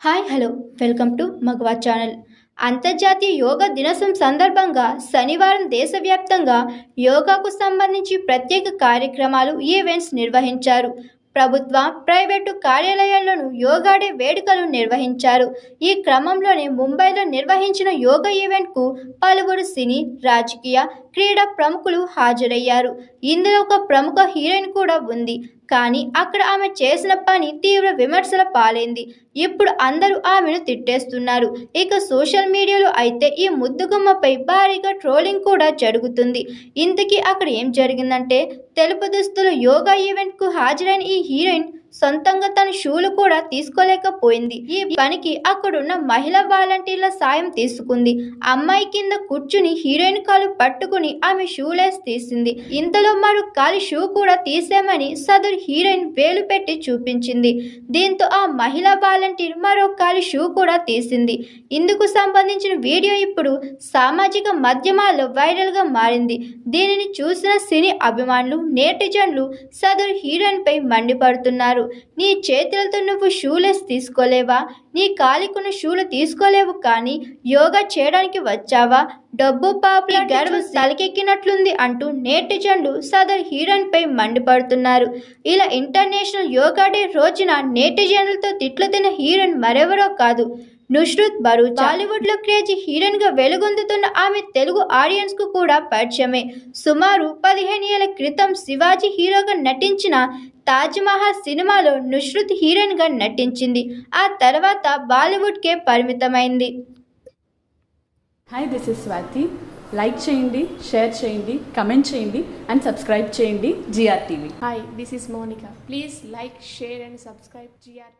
Hi hello welcome to మగవా channel. అంతర్జాతీయ యోగా దినోత్సవం సందర్భంగా శనివారం దేశవ్యాప్తంగా యోగాకు సంబంధించి ప్రత్యేక కార్యక్రమాలు, ఈవెంట్స్ నిర్వహించారు. ప్రభుత్వ, ప్రైవేటు కార్యాలయాల్లోనూ యోగా డే వేడుకలు నిర్వహించారు. ఈ క్రమంలోనే ముంబైలో నిర్వహించిన యోగా ఈవెంట్కు పలువురు సినీ, రాజకీయ, క్రీడా ప్రముఖులు హాజరయ్యారు. ఇందులో ఒక ప్రముఖ హీరోయిన్ కూడా ఉంది. కానీ అక్కడ ఆమె చేసిన పని తీవ్ర విమర్శల పాలైంది. ఇప్పుడు అందరూ ఆమెను తిట్టేస్తున్నారు. ఇక సోషల్ మీడియాలో అయితే ఈ ముద్దుగుమ్మపై భారీగా ట్రోలింగ్ కూడా జరుగుతుంది. ఇంతకీ అక్కడ ఏం జరిగిందంటే, తెలుపు దుస్తుల యోగా ఈవెంట్కు హాజరైన ఈ హీరోయిన్ సొంతంగా తన షూలు కూడా తీసుకోలేకపోయింది. ఈ పనికి అక్కడున్న మహిళా వాలంటీర్ల సాయం తీసుకుంది. అమ్మాయి కింద కూర్చుని హీరోయిన్ కాలు పట్టుకుని ఆమె షూలేస్ తీసింది. ఇంతలో మరో కాలి షూ కూడా తీసామని సదరు హీరోయిన్ వేలు పెట్టి చూపించింది. దీంతో ఆ మహిళా వాలంటీర్ మరో కాలి షూ కూడా తీసింది. ఇందుకు సంబంధించిన వీడియో ఇప్పుడు సామాజిక మాధ్యమాల్లో వైరల్గా మారింది. దీనిని చూసిన సినీ అభిమానులు, నెటిజన్లు సదరు హీరోయిన్ పై మండిపడుతున్నారు. నీ చేతులతో నువ్వు షూలెస్ తీసుకోలేవా? నీ కాలికున్న షూలు తీసుకోలేవు కానీ యోగా చేయడానికి వచ్చావా? డబ్బు పాపుల గర్వం తలకెక్కినట్లుంది అంటూ నెటిజన్లు సదరు హీరోయిన్ పై మండిపడుతున్నారు. ఇలా ఇంటర్నేషనల్ యోగా డే రోజున నెటిజన్లతో తిట్లు తిన్న హీరోయిన్ మరెవరో కాదు, నుస్రత్ భరూచ్. బాలీవుడ్లో క్రేజీ హీరోయిన్గా వెలుగొందుతున్న ఆమె తెలుగు ఆడియన్స్కు కూడా పరిచయమే. సుమారు 15 ఏళ్ల క్రితం శివాజీ హీరోగా నటించిన తాజ్మహల్ సినిమాలో నుస్రత్ హీరోయిన్గా నటించింది. ఆ తర్వాత బాలీవుడ్కే పరిమితమైంది. Hi, this is Swathi. Like చేయండి, షేర్ చేయండి, కమెంట్ చేయండి అండ్ సబ్స్క్రైబ్ చేయండి GR TV. Hi, this is Monica. Please like, share and subscribe GR.